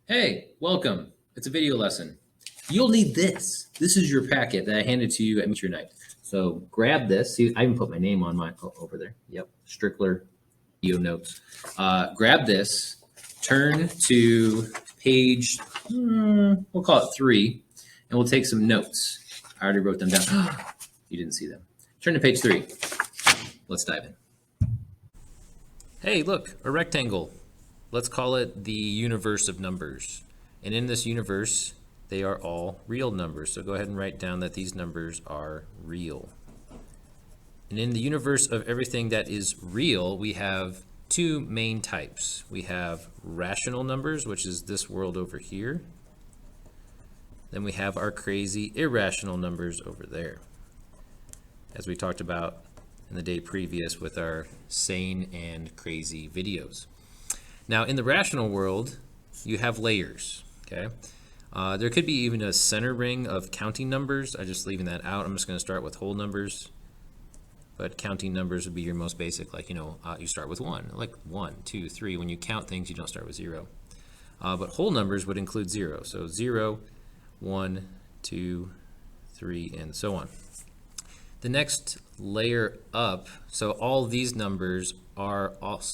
Hey, welcome. It's a video lesson. You'll need this. This is your packet that I handed to you at Meet Your Night. So grab this. See, I even put my name on my over there. Yep, Strickler video notes. Grab this. Turn to page. We'll call it 3, and we'll take some notes. I already wrote them down. You didn't see them. Turn to page 3. Let's dive in. Hey, look, a rectangle. Let's call it the universe of numbers. And in this universe, they are all real numbers. So go ahead and write down that these numbers are real. And in the universe of everything that is real, we have two main types. We have rational numbers, which is this world over here. Then we have our crazy irrational numbers over there, as we talked about in the day previous with our sane and crazy videos. Now, in the rational world, you have layers, okay? There could be even a center ring of counting numbers. I'm just leaving that out. I'm just going to start with whole numbers. But counting numbers would be your most basic, like, you start with 1, like 1, 2, 3. When you count things, you don't start with 0. But whole numbers would include 0. So 0, 1, 2, 3, and so on. The next layer up, so all these numbers are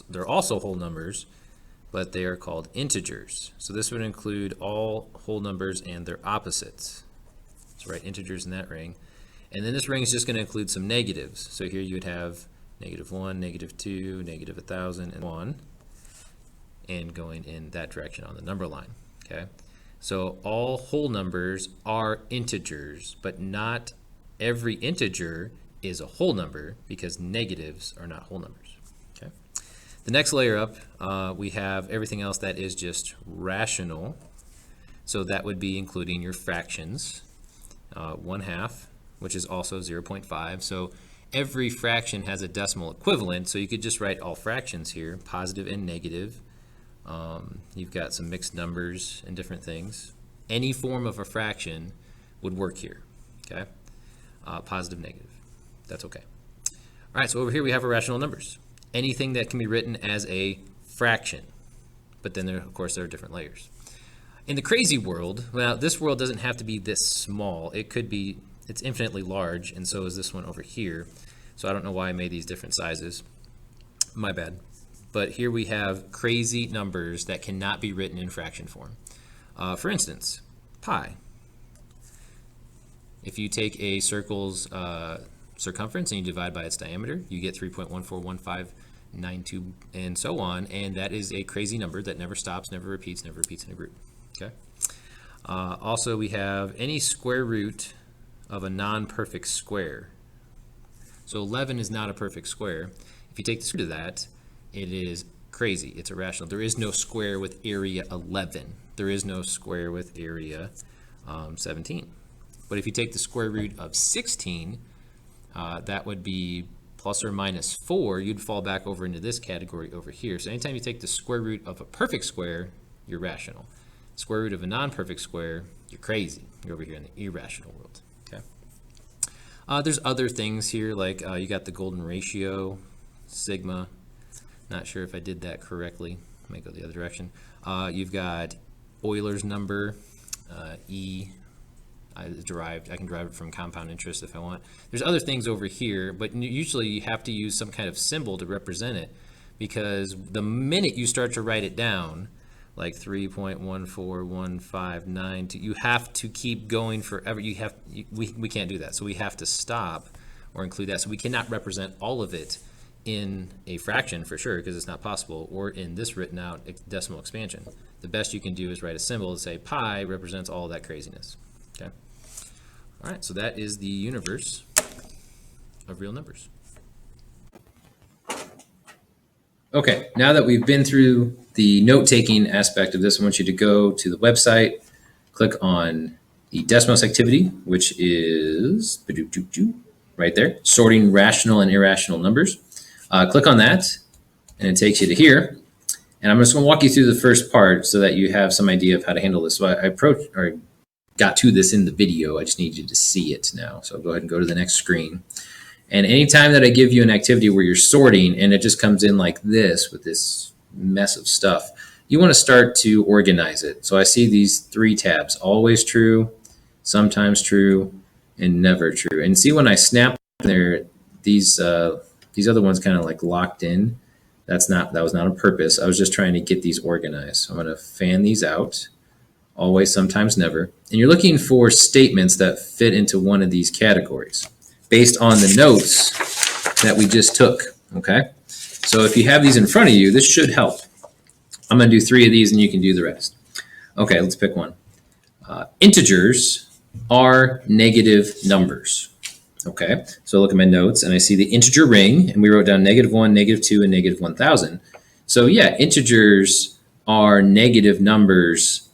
they're also whole numbers, but they are called integers. So this would include all whole numbers and their opposites. So write integers in that ring. And then this ring is just going to include some negatives. So here you would have -1, -2, -1,000, and 1, and going in that direction on the number line. Okay. So all whole numbers are integers, but not every integer is a whole number because negatives are not whole numbers. Okay. The next layer up, we have everything else that is just rational. So that would be including your fractions, 1/2, which is also 0.5. So every fraction has a decimal equivalent. So you could just write all fractions here, positive and negative. You've got some mixed numbers and different things. Any form of a fraction would work here, okay? Positive, negative, that's okay. All right, so over here we have irrational numbers. Anything that can be written as a fraction, but then of course there are different layers. In the crazy world, well, this world doesn't have to be this small. It could be, it's infinitely large, and so is this one over here. So I don't know why I made these different sizes. My bad. But here we have crazy numbers that cannot be written in fraction form. For instance, pi. If you take a circle's circumference and you divide by its diameter, you get 3.141592 and so on, and that is a crazy number that never stops, never repeats in a group. Okay. Also, we have any square root of a non-perfect square. So 11 is not a perfect square. If you take the root of that, it is crazy. It's irrational. There is no square with area 11. There is no square with area 17. But if you take the square root of 16, that would be plus or minus 4. You'd fall back over into this category over here. So anytime you take the square root of a perfect square, you're rational. Square root of a non-perfect square, you're crazy. You're over here in the irrational world. Okay. There's other things here, like you got the golden ratio, sigma. Not sure if I did that correctly. Let me go the other direction. You've got Euler's number, E. I can derive it from compound interest if I want. There's other things over here, but usually you have to use some kind of symbol to represent it, because the minute you start to write it down, like 3.14159, you have to keep going forever. We can't do that, so we have to stop or include that. So we cannot represent all of it in a fraction for sure, because it's not possible, or in this written out decimal expansion. The best you can do is write a symbol to say pi represents all that craziness. Okay. All right, so that is the universe of real numbers. Okay, now that we've been through the note-taking aspect of this, I want you to go to the website, click on the Desmos Activity, which is right there, sorting rational and irrational numbers. Click on that, and it takes you to here. And I'm just going to walk you through the first part so that you have some idea of how to handle this. So I got to this in the video. I just need you to see it now. So go ahead and go to the next screen. And anytime that I give you an activity where you're sorting and it just comes in like this with this mess of stuff, you want to start to organize it. So I see these 3 tabs: always true, sometimes true, and never true. And see, when I snap there, these other ones kind of like locked in. That was not on purpose. I was just trying to get these organized. So I'm going to fan these out. Always, sometimes, never. And you're looking for statements that fit into one of these categories based on the notes that we just took, okay? So if you have these in front of you, this should help. I'm going to do 3 of these and you can do the rest. Okay, let's pick one. Integers are negative numbers. Okay, so look at my notes and I see the integer ring, and we wrote down -1, -2, and -1000. So yeah, integers are negative numbers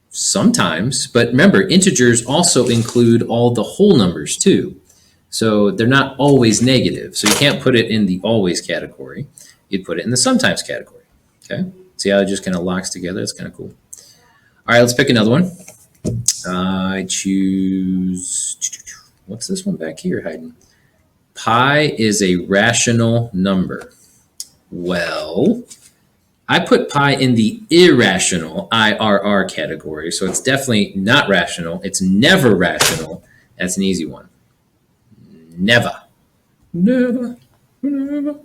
sometimes, but remember, integers also include all the whole numbers too. So they're not always negative. So you can't put it in the always category. You'd put it in the sometimes category. Okay, see how it just kind of locks together? It's kind of cool. All right, let's pick another one. I choose, what's this one back here hiding? Pi is a rational number. Well, I put pi in the irrational, IRR category, so it's definitely not rational. It's never rational. That's an easy one. Never. Never. Never.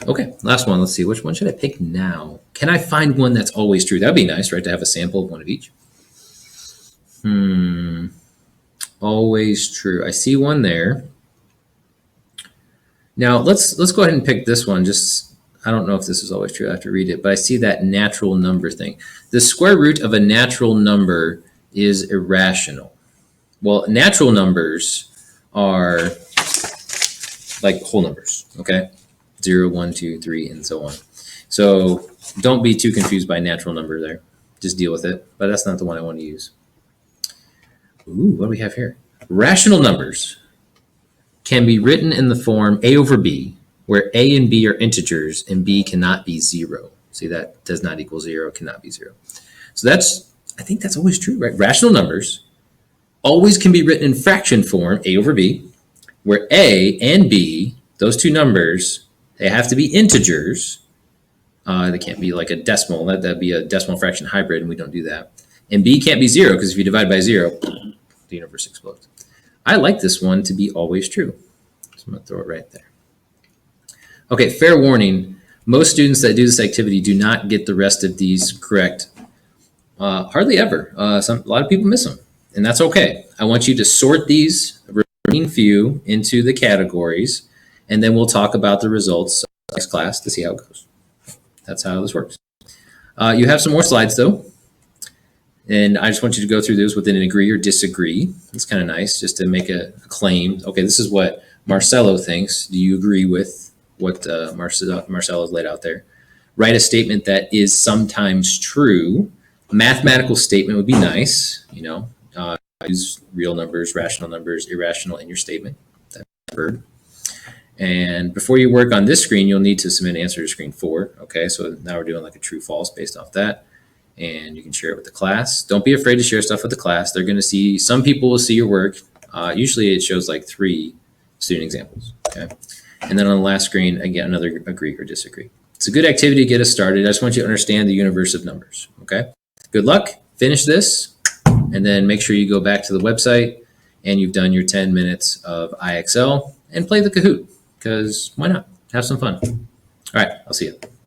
Okay, last one. Let's see. Which one should I pick now? Can I find one that's always true? That'd be nice, right, to have a sample of one of each. Always true. I see one there. Now let's go ahead and pick this one. Just, I don't know if this is always true. I have to read it, but I see that natural number thing. The square root of a natural number is irrational. Well, natural numbers are like whole numbers, okay? 0, 1, 2, 3, and so on. So don't be too confused by natural number there. Just deal with it, but that's not the one I want to use. Ooh, what do we have here? Rational numbers can be written in the form a over b, where a and b are integers and b cannot be 0. See, that does not equal 0, cannot be 0. So I think that's always true, right? Rational numbers always can be written in fraction form, a over b, where a and b, those two numbers, they have to be integers. They can't be like a decimal. That'd be a decimal fraction hybrid, and we don't do that. And b can't be 0, because if you divide by 0, the universe explodes. I like this one to be always true. So I'm going to throw it right there. Okay, fair warning. Most students that do this activity do not get the rest of these correct. Hardly ever. A lot of people miss them, and that's okay. I want you to sort these remaining few into the categories, and then we'll talk about the results next class to see how it goes. That's how this works. You have some more slides, though. And I just want you to go through those with an agree or disagree. It's kind of nice just to make a claim. Okay, this is what Marcelo thinks. Do you agree with what Marcelo's laid out there? Write a statement that is sometimes true. A mathematical statement would be nice. Use real numbers, rational numbers, irrational in your statement. That's preferred. And before you work on this screen, you'll need to submit an answer to screen 4. Okay, so now we're doing like a true false based off that. And you can share it with the class. Don't be afraid to share stuff with the class. They're going to see, some people will see your work. Usually it shows like 3 student examples. Okay. And then on the last screen, again, another agree or disagree. It's a good activity to get us started. I just want you to understand the universe of numbers. Okay. Good luck. Finish this. And then make sure you go back to the website and you've done your 10 minutes of IXL and play the Kahoot, because why not? Have some fun. All right. I'll see you.